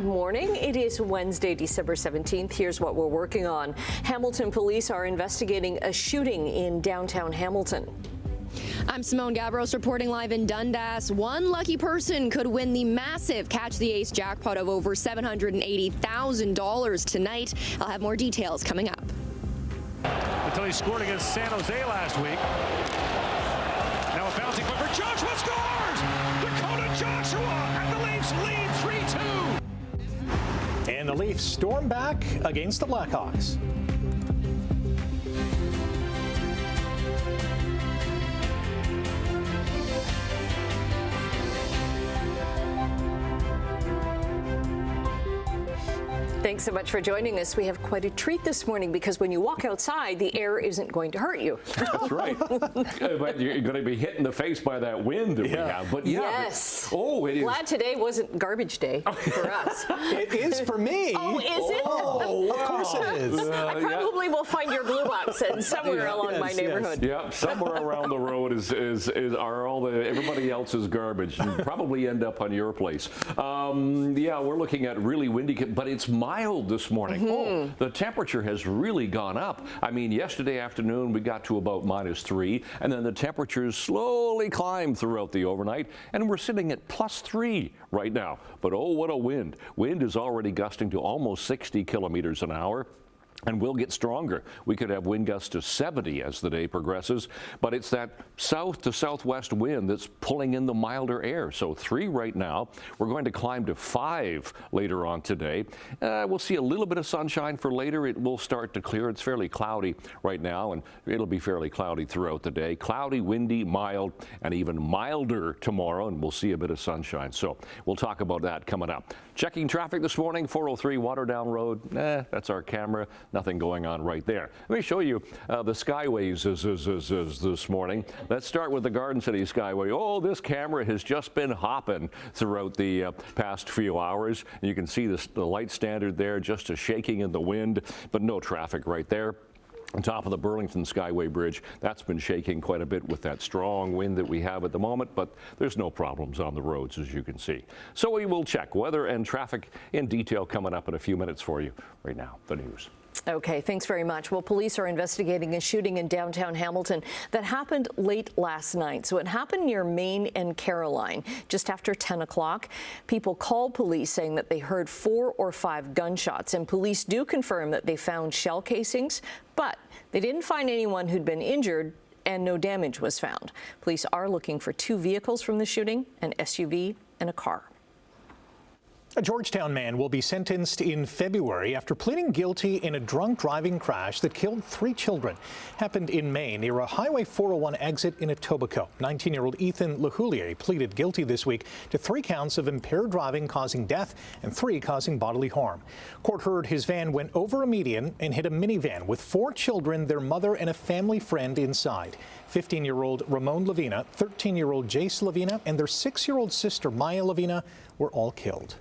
morning. It is Wednesday, December 17th. Here's what we're working on. Hamilton police are investigating a shooting in downtown Hamilton. I'm Simone Gavros reporting live in Dundas. One lucky person could win the massive Catch the Ace jackpot of over $780,000 tonight. I'll have more details coming up. Until he scored against San Jose last week. Now a bouncing one for Joshua scores! Dakota Joshua and the Leafs lead 3-2. And the Leafs storm back against the Blackhawks. Thanks so much for joining us. We have quite a treat this morning because when you walk outside, the air isn't going to hurt you. That's right. But you're going to be hit in the face by that wind that we have. But yes. It is. Glad today wasn't garbage day for us. It is for me. Oh, is it? Oh, of course it is. I probably will find your blue box somewhere along my neighborhood. Yeah, somewhere around the road are all everybody else's garbage. You probably end up on your place. We're looking at really windy, but it's mild this morning. The temperature has really gone up. I mean, yesterday afternoon we got to about -3, and then the temperatures slowly climbed throughout the overnight, and we're sitting at +3 right now. But oh, what a wind. Wind is already gusting to almost 60 kilometers an hour. And will get stronger. We could have wind gusts to 70 as the day progresses, but it's that south to southwest wind that's pulling in the milder air. So 3 right now. We're going to climb to 5 later on today. We'll see a little bit of sunshine for later. It will start to clear. It's fairly cloudy right now, and it'll be fairly cloudy throughout the day. Cloudy, windy, mild, and even milder tomorrow, and we'll see a bit of sunshine. So we'll talk about that coming up. Checking traffic this morning, 403 Waterdown Road. That's our camera. Nothing going on right there. Let me show you the Skyways this morning. Let's start with the Garden City Skyway. Oh, this camera has just been hopping throughout the past few hours. You can see the light standard there just a shaking in the wind, but no traffic right there. On top of the Burlington Skyway Bridge, that's been shaking quite a bit with that strong wind that we have at the moment, but there's no problems on the roads, as you can see. So we will check weather and traffic in detail coming up in a few minutes for you. Right now, the news. Okay, thanks very much. Well, police are investigating a shooting in downtown Hamilton that happened late last night. So it happened near Main and Caroline just after 10 o'clock. People called police saying that they heard 4 or 5 gunshots, and police do confirm that they found shell casings, but they didn't find anyone who'd been injured and no damage was found. Police are looking for 2 vehicles from the shooting, an SUV and a car. A Georgetown man will be sentenced in February after pleading guilty in a drunk driving crash that killed 3 children. Happened in May near a Highway 401 exit in Etobicoke. 19-year-old Ethan LeHoulier pleaded guilty this week to 3 counts of impaired driving causing death and 3 causing bodily harm. Court heard his van went over a median and hit a minivan with 4 children, their mother, and a family friend inside. 15-year-old Ramon Lavina, 13-year-old Jace Lavina, and their 6-year-old sister Maya Lavina were all killed.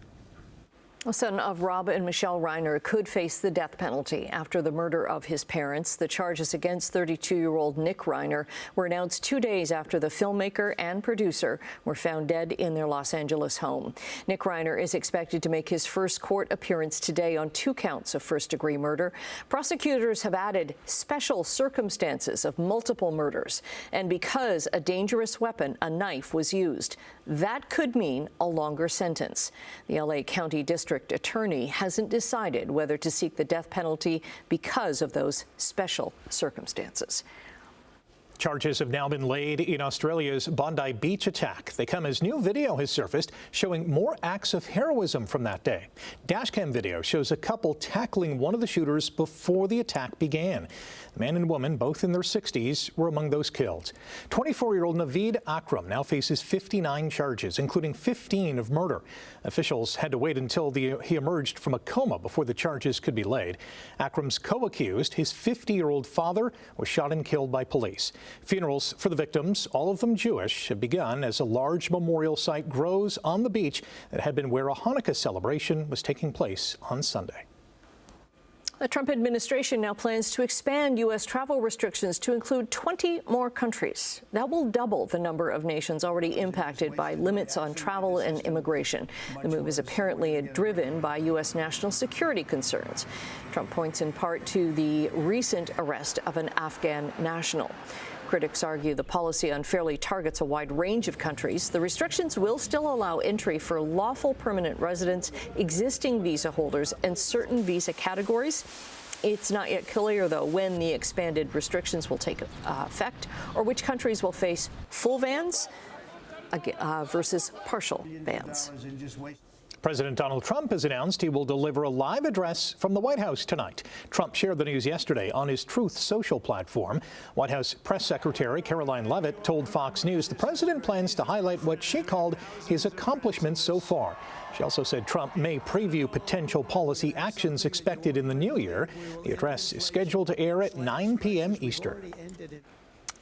The son of Rob and Michelle Reiner could face the death penalty after the murder of his parents. The charges against 32-year-old Nick Reiner were announced 2 days after the filmmaker and producer were found dead in their Los Angeles home. Nick Reiner is expected to make his first court appearance today on 2 counts of first-degree murder. Prosecutors have added special circumstances of multiple murders, and because a dangerous weapon, a knife, was used. That could mean a longer sentence. The LA County District Attorney hasn't decided whether to seek the death penalty because of those special circumstances. Charges have now been laid in Australia's Bondi Beach attack. They come as new video has surfaced showing more acts of heroism from that day. Dashcam video shows a couple tackling one of the shooters before the attack began. The man and woman, both in their 60s, were among those killed. 24-year-old Naveed Akram now faces 59 charges, including 15 of murder. Officials had to wait until he emerged from a coma before the charges could be laid. Akram's co-accused, his 50-year-old father, was shot and killed by police. Funerals for the victims, all of them Jewish, have begun as a large memorial site grows on the beach that had been where a Hanukkah celebration was taking place on Sunday. The Trump administration now plans to expand U.S. travel restrictions to include 20 more countries. That will double the number of nations already impacted by limits on travel and immigration. The move is apparently driven by U.S. national security concerns. Trump points in part to the recent arrest of an Afghan national. Critics argue the policy unfairly targets a wide range of countries. The restrictions will still allow entry for lawful permanent residents, existing visa holders, and certain visa categories. It's not yet clear, though, when the expanded restrictions will take effect or which countries will face full bans versus partial bans. President Donald Trump has announced he will deliver a live address from the White House tonight. Trump shared the news yesterday on his Truth Social platform. White House Press Secretary Caroline Leavitt told Fox News the president plans to highlight what she called his accomplishments so far. She also said Trump may preview potential policy actions expected in the new year. The address is scheduled to air at 9 p.m. Eastern.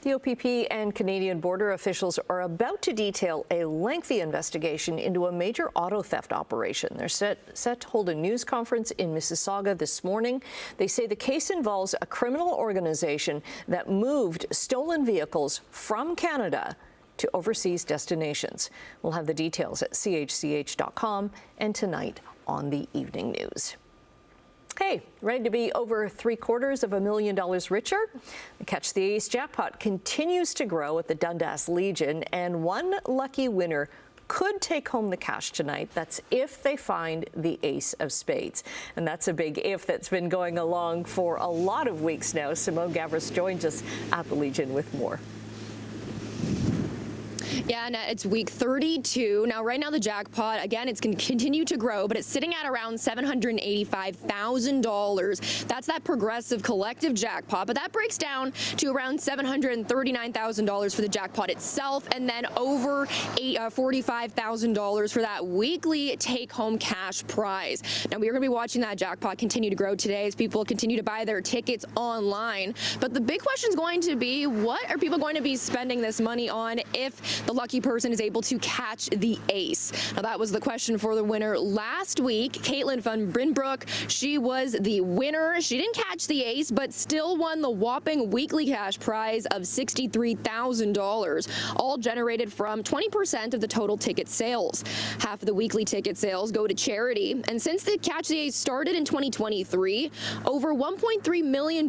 The OPP and Canadian border officials are about to detail a lengthy investigation into a major auto theft operation. They're set to hold a news conference in Mississauga this morning. They say the case involves a criminal organization that moved stolen vehicles from Canada to overseas destinations. We'll have the details at CHCH.com and tonight on the Evening News. Hey, ready to be over $750,000 richer? The Catch the Ace jackpot continues to grow at the Dundas Legion, and one lucky winner could take home the cash tonight. That's if they find the ace of spades. And that's a big if that's been going along for a lot of weeks now. Simone Gavras joins us at the Legion with more. Yeah, Annette, it's week 32. Now, right now, the jackpot, again, it's going to continue to grow, but it's sitting at around $785,000. That's that progressive collective jackpot, but that breaks down to around $739,000 for the jackpot itself, and then over $45,000 for that weekly take-home cash prize. Now, we are going to be watching that jackpot continue to grow today as people continue to buy their tickets online. But the big question is going to be, what are people going to be spending this money on if the lucky person is able to catch the ace? Now, that was the question for the winner last week. Caitlin van Brinbroek, she was the winner. She didn't catch the ace, but still won the whopping weekly cash prize of $63,000, all generated from 20% of the total ticket sales. Half of the weekly ticket sales go to charity, and since the Catch the Ace started in 2023, over $1.3 million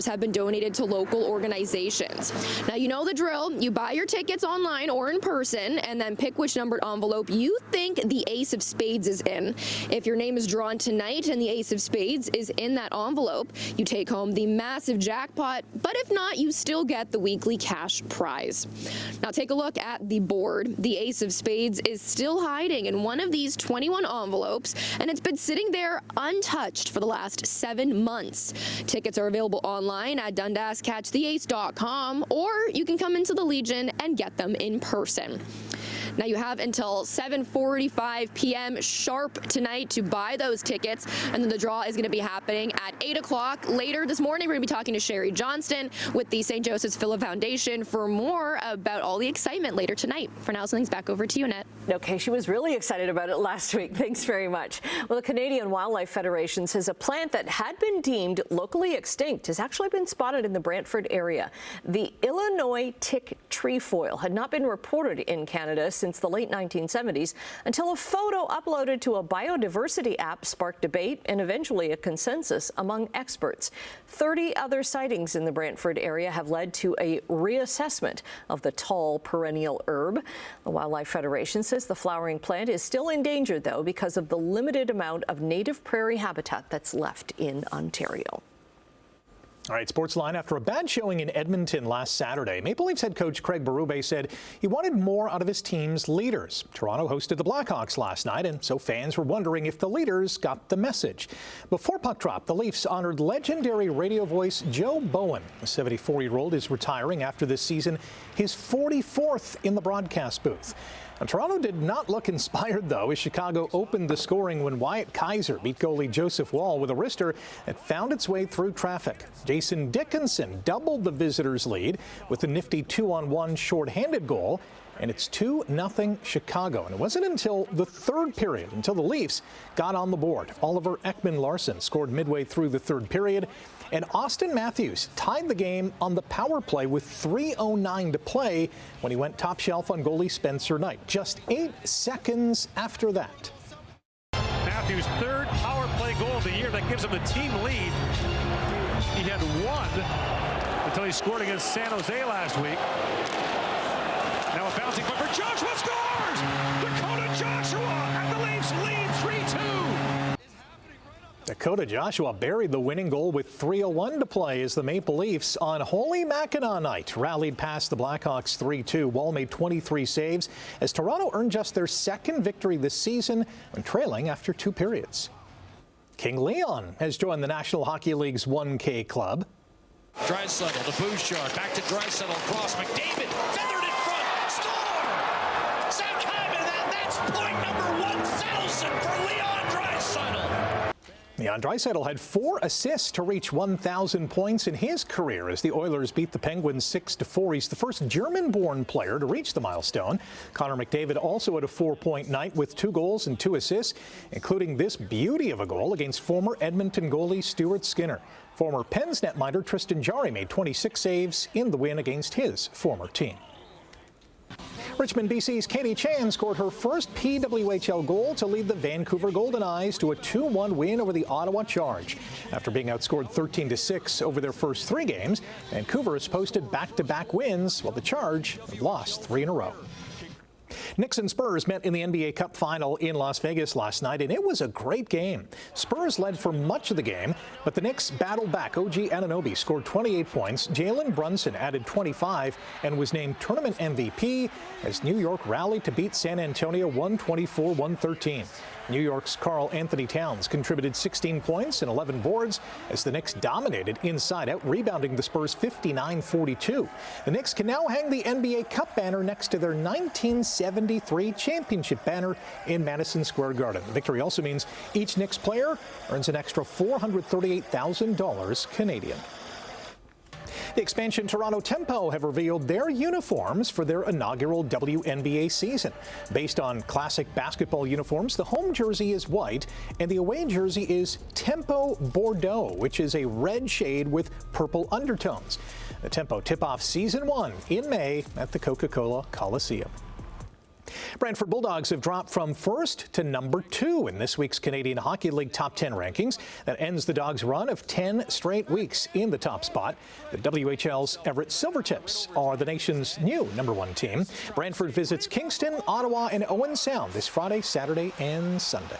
have been donated to local organizations. Now, you know the drill. You buy your tickets online or in person, and then pick which numbered envelope you think the ace of spades is in. If your name is drawn tonight and the ace of spades is in that envelope, you take home the massive jackpot, but if not, you still get the weekly cash prize. Now, take a look at the board. The ace of spades is still hiding in one of these 21 envelopes, and it's been sitting there untouched for the last 7 months. Tickets are available online at DundasCatchTheAce.com, or you can come into the Legion and get them in person. Now, you have until 7:45 p.m. sharp tonight to buy those tickets, and then the draw is going to be happening at 8 o'clock. Later this morning, we're going to be talking to Sherry Johnston with the St. Joseph's Philip Foundation for more about all the excitement later tonight. For now, something's back over to you, Annette. Okay, she was really excited about it last week. Thanks very much. Well, the Canadian Wildlife Federation says a plant that had been deemed locally extinct has actually been spotted in the Brantford area. The Illinois tick trefoil had not been reported in Canada since the late 1970s until a photo uploaded to a biodiversity app sparked debate and eventually a consensus among experts. 30 other sightings in the Brantford area have led to a reassessment of the tall perennial herb. The Wildlife Federation says the flowering plant is still endangered, though, because of the limited amount of native prairie habitat that's left in Ontario. All right, Sportsline. After a bad showing in Edmonton last Saturday, Maple Leafs head coach Craig Berube said he wanted more out of his team's leaders. Toronto hosted the Blackhawks last night, and so fans were wondering if the leaders got the message. Before puck drop, the Leafs honored legendary radio voice Joe Bowen. The 74-year-old is retiring after this season, his 44th in the broadcast booth. Now, Toronto did not look inspired, though, as Chicago opened the scoring when Wyatt Kaiser beat goalie Joseph Wall with a wrister that found its way through traffic. Jason Dickinson doubled the visitors' lead with a nifty 2-on-1 shorthanded goal. and it's 2-0 Chicago. And it wasn't until the third period, until the Leafs got on the board. Oliver Ekman-Larsson scored midway through the third period, and Austin Matthews tied the game on the power play with 3:09 to play when he went top shelf on goalie Spencer Knight, just 8 seconds after that. Matthews' third power play goal of the year. That gives him the team lead. He had one until he scored against San Jose last week. Now a bouncing point for Joshua, scores! Dakota Joshua, and the Leafs lead 3-2. Dakota Joshua buried the winning goal with 3:01 to play as the Maple Leafs on Holy Mackinac night rallied past the Blackhawks 3-2. Wall made 23 saves as Toronto earned just their second victory this season when trailing after 2 periods. King Leon has joined the National Hockey League's 1K club. Draisaitl to Bouchard, back to Draisaitl, cross McDavid, feathered in front, score! Zach Hyman, and that's point number 1,000 for Leon Draisaitl. Leon Draisaitl had 4 assists to reach 1,000 points in his career as the Oilers beat the Penguins 6-4. He's the first German-born player to reach the milestone. Connor McDavid also had a 4-point night with 2 goals and 2 assists, including this beauty of a goal against former Edmonton goalie Stuart Skinner. Former Pens netminder Tristan Jarry made 26 saves in the win against his former team. Richmond, BC's Katie Chan scored her first PWHL goal to lead the Vancouver Golden Eyes to a 2-1 win over the Ottawa Charge. After being outscored 13-6 over their first 3 games, Vancouver has posted back-to-back wins, while the Charge have lost 3 in a row. Knicks and Spurs met in the NBA Cup final in Las Vegas last night, and it was a great game. Spurs led for much of the game, but the Knicks battled back. OG Anunoby scored 28 points. Jalen Brunson added 25 and was named tournament MVP as New York rallied to beat San Antonio 124-113. New York's Karl Anthony Towns contributed 16 points and 11 boards as the Knicks dominated inside out, rebounding the Spurs 59-42. The Knicks can now hang the NBA Cup banner next to their 1973 championship banner in Madison Square Garden. The victory also means each Knicks player earns an extra $438,000 Canadian. The expansion Toronto Tempo have revealed their uniforms for their inaugural WNBA season. Based on classic basketball uniforms, the home jersey is white and the away jersey is Tempo Bordeaux, which is a red shade with purple undertones. The Tempo tip-off Season 1 in May at the Coca-Cola Coliseum. Brantford Bulldogs have dropped from first to number 2 in this week's Canadian Hockey League Top 10 rankings. That ends the Dogs' run of 10 straight weeks in the top spot. The WHL's Everett Silvertips are the nation's new number 1 team. Brantford visits Kingston, Ottawa, and Owen Sound this Friday, Saturday, and Sunday.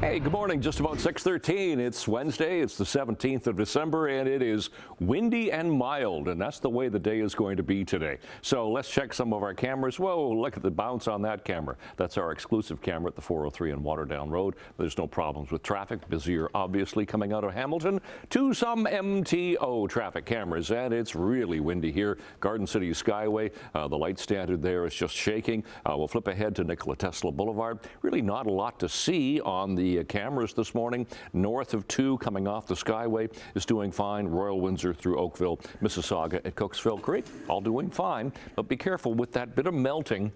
Hey, good morning. Just about 6:13. It's Wednesday. It's the 17th of December, and it is windy and mild, and that's the way the day is going to be today. So let's check some of our cameras. Whoa, look at the bounce on that camera. That's our exclusive camera at the 403 and Waterdown Road. There's no problems with traffic. Busier, obviously, coming out of Hamilton to some MTO traffic cameras, and it's really windy here. Garden City Skyway, the light standard there is just shaking. We'll flip ahead to Nikola Tesla Boulevard. Really not a lot to see on the cameras this morning. North of 2 coming off the Skyway is doing fine. Royal Windsor through Oakville, Mississauga at Cooksville Creek, all doing fine. But be careful with that bit of melting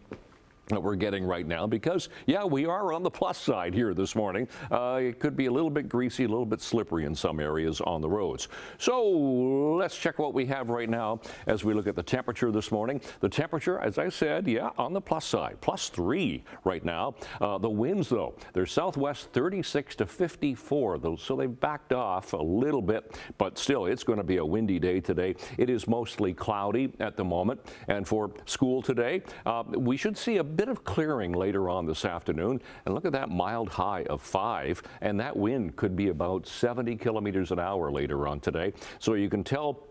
that we're getting right now because, yeah, we are on the plus side here this morning. It could be a little bit greasy, a little bit slippery in some areas on the roads. So let's check what we have right now as we look at the temperature this morning. The temperature, as I said, yeah, on the plus side, +3 right now. The winds, though, they're southwest 36 to 54, so they've backed off a little bit, but still, it's going to be a windy day today. It is mostly cloudy at the moment, and for school today, we should see a bit of clearing later on this afternoon, and look at that mild high of 5, and that wind could be about 70 kilometers an hour later on today. So you can tell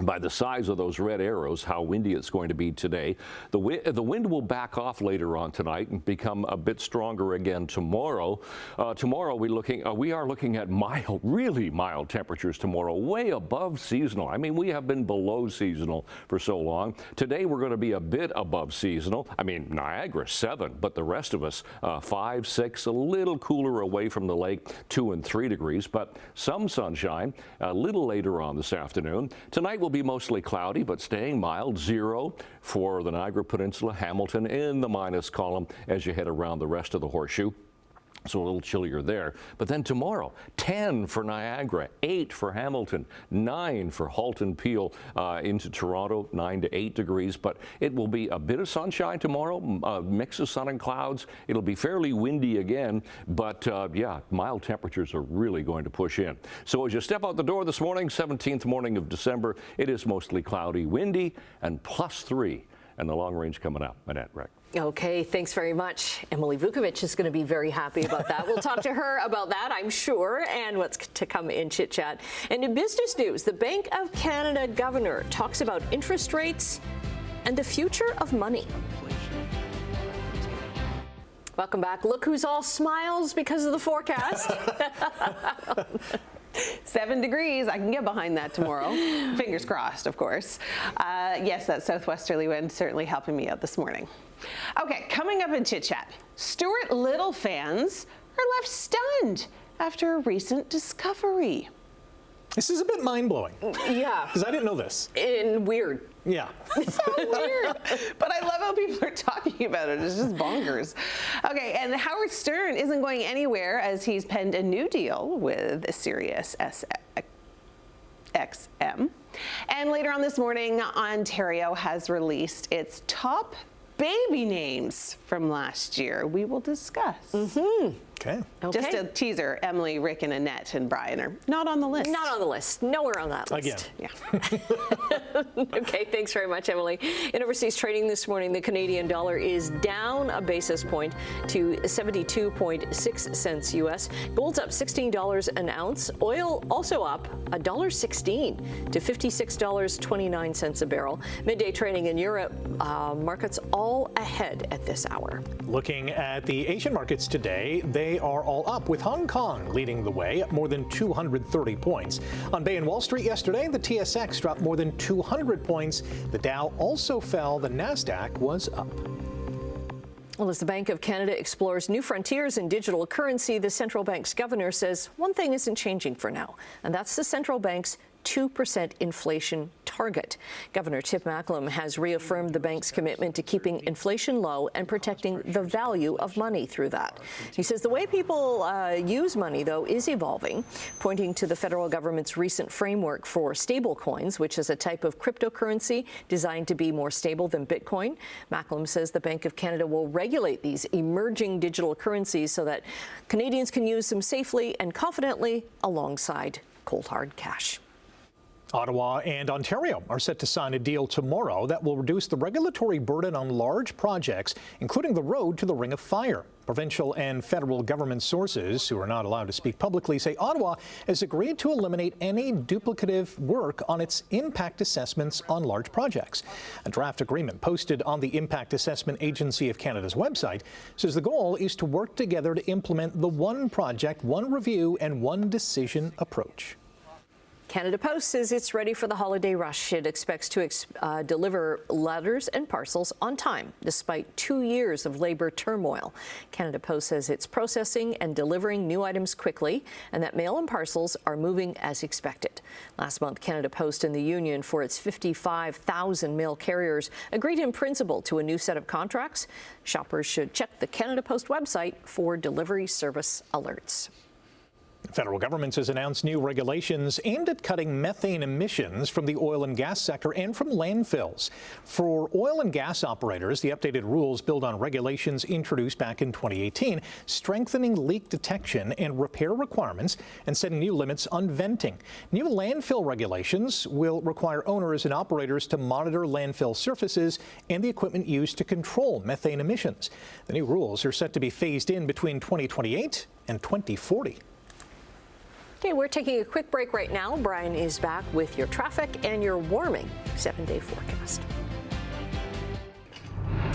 by the size of those red arrows how windy it's going to be today. The wind will back off later on tonight and become a bit stronger again tomorrow. Tomorrow we are looking at mild, really mild temperatures tomorrow, way above seasonal. I mean, we have been below seasonal for so long. Today we're going to be a bit above seasonal. I mean, Niagara 7, but the rest of us 5, 6, a little cooler away from the lake, 2 and 3 degrees, but some sunshine a little later on this afternoon. Tonight will be mostly cloudy, but staying mild. 0 for the Niagara Peninsula, Hamilton in the minus column as you head around the rest of the horseshoe. So a little chillier there. But then tomorrow, 10 for Niagara, 8 for Hamilton, 9 for Halton Peel into Toronto, 9 to 8 degrees. But it will be a bit of sunshine tomorrow, a mix of sun and clouds. It'll be fairly windy again, but yeah, mild temperatures are really going to push in. So as you step out the door this morning, 17th morning of December, it is mostly cloudy, windy, and +3. And the long range coming up. Annette, Rick. Okay, thanks very much. Emily Vukovic is going to be very happy about that. We'll talk to her about that, I'm sure, and what's to come in Chit Chat. And in business news, the Bank of Canada governor talks about interest rates and the future of money. Welcome back. Look who's all smiles because of the forecast. 7 degrees. I can get behind that tomorrow. Fingers crossed, of course. Yes, that southwesterly wind certainly helping me out this morning. Okay, coming up in Chit Chat, Stuart Little fans are left stunned after a recent discovery. This is a bit mind-blowing. Yeah. Because I didn't know this. And weird. Yeah. So weird. But I love how people are talking about it. It's just bonkers. Okay, and Howard Stern isn't going anywhere as he's penned a new deal with Sirius XM. And later on this morning, Ontario has released its top baby names from last year. We will discuss. Okay. Just a teaser, Emily, Rick, and Annette and Brian are not on the list. Not on the list. Nowhere on that list. Again. Yeah. Okay, thanks very much, Emily. In overseas trading this morning, the Canadian dollar is down a basis point to 72.6 cents U.S. Gold's up $16 an ounce. Oil also up $1.16 to $56.29 a barrel. Midday trading in Europe, markets all ahead at this hour. Looking at the Asian markets today, they are all up, with Hong Kong leading the way at more than 230 points. On Bay and Wall Street yesterday, the TSX dropped more than 200 points. The Dow also fell. The Nasdaq was up. Well, as the Bank of Canada explores new frontiers in digital currency, the central bank's governor says one thing isn't changing for now, and that's the central bank's 2% inflation target. Governor Tim Macklem has reaffirmed the bank's commitment to keeping inflation low and protecting the value of money through that. He says the way people use money, though, is evolving, pointing to the federal government's recent framework for stablecoins, which is a type of cryptocurrency designed to be more stable than Bitcoin. Macklem says the Bank of Canada will regulate these emerging digital currencies so that Canadians can use them safely and confidently alongside cold, hard cash. Ottawa and Ontario are set to sign a deal tomorrow that will reduce the regulatory burden on large projects, including the road to the Ring of Fire. Provincial and federal government sources, who are not allowed to speak publicly, say Ottawa has agreed to eliminate any duplicative work on its impact assessments on large projects. A draft agreement posted on the Impact Assessment Agency of Canada's website says the goal is to work together to implement the one project, one review, and one decision approach. Canada Post says it's ready for the holiday rush. It expects to deliver letters and parcels on time, despite 2 years of labor turmoil. Canada Post says it's processing and delivering new items quickly, and that mail and parcels are moving as expected. Last month, Canada Post and the union for its 55,000 mail carriers agreed in principle to a new set of contracts. Shoppers should check the Canada Post website for delivery service alerts. The federal government has announced new regulations aimed at cutting methane emissions from the oil and gas sector and from landfills. For oil and gas operators, the updated rules build on regulations introduced back in 2018, strengthening leak detection and repair requirements and setting new limits on venting. New landfill regulations will require owners and operators to monitor landfill surfaces and the equipment used to control methane emissions. The new rules are set to be phased in between 2028 and 2040. Okay, we're taking a quick break right now. Brian is back with your traffic and your warming 7-day forecast.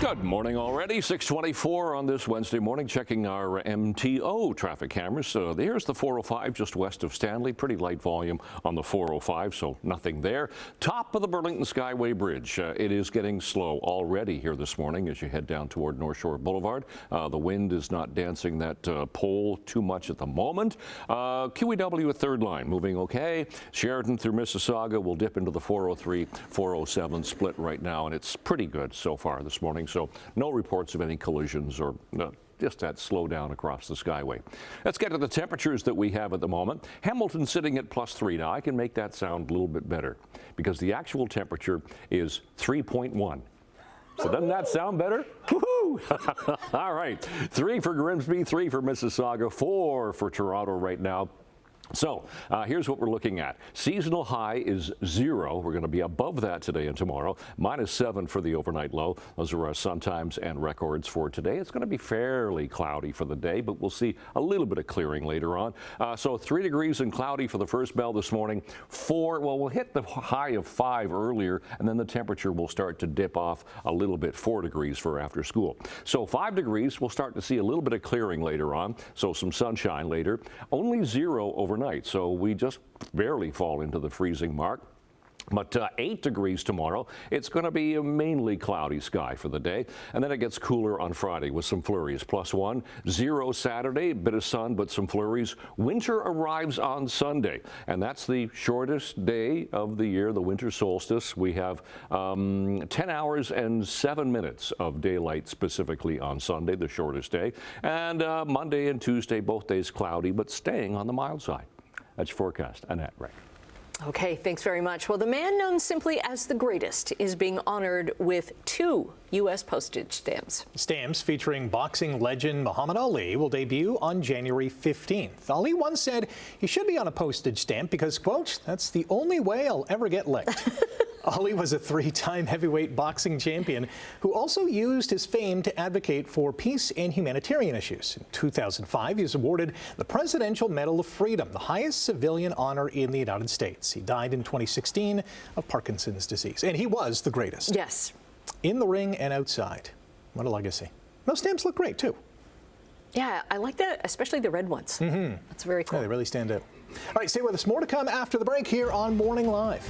Good morning already, 6:24 on this Wednesday morning. Checking our MTO traffic cameras. So here's the 405 just west of Stanley. Pretty light volume on the 405, so nothing there. Top of the Burlington Skyway Bridge. It is getting slow already here this morning as you head down toward North Shore Boulevard. The wind is not dancing that pole too much at the moment. QEW at third line moving okay. Sheridan through Mississauga will dip into the 403, 407 split right now, and it's pretty good so far this morning. So no reports of any collisions or just that slowdown across the Skyway. Let's get to the temperatures that we have at the moment. Hamilton sitting at +3. Now I can make that sound a little bit better because the actual temperature is 3.1. So doesn't that sound better? Woohoo! All right. 3 for Grimsby, 3 for Mississauga, 4 for Toronto right now. So here's what we're looking at. Seasonal high is 0. We're going to be above that today and tomorrow. -7 for the overnight low. Those are our sun times and records for today. It's going to be fairly cloudy for the day, but we'll see a little bit of clearing later on. So 3 degrees and cloudy for the first bell this morning. 4, well, we'll hit the high of 5 earlier, and then the temperature will start to dip off a little bit, 4 degrees for after school. So 5 degrees, we'll start to see a little bit of clearing later on, so some sunshine later. Only 0 overnight. So we just barely fall into the freezing mark. But 8 degrees tomorrow. It's going to be a mainly cloudy sky for the day. And then it gets cooler on Friday with some flurries. +1, 0 Saturday, bit of sun, but some flurries. Winter arrives on Sunday. And that's the shortest day of the year, the winter solstice. We have 10 hours and 7 minutes of daylight specifically on Sunday, the shortest day. And Monday and Tuesday, both days cloudy, but staying on the mild side. That's your forecast. Annette, right? Okay, thanks very much. Well, the man known simply as the greatest is being honored with 2 U.S. postage stamps. Stamps featuring boxing legend Muhammad Ali will debut on January 15th. Ali once said he should be on a postage stamp because, quote, that's the only way I'll ever get licked. Ali was a 3-time heavyweight boxing champion who also used his fame to advocate for peace and humanitarian issues. In 2005, he was awarded the Presidential Medal of Freedom, the highest civilian honor in the United States. He died in 2016 of Parkinson's disease, and he was the greatest. Yes. In the ring and outside. What a legacy. Those stamps look great, too. Yeah, I like that, especially the red ones. That's very cool. Yeah, they really stand out. All right, stay with us. More to come after the break here on Morning Live.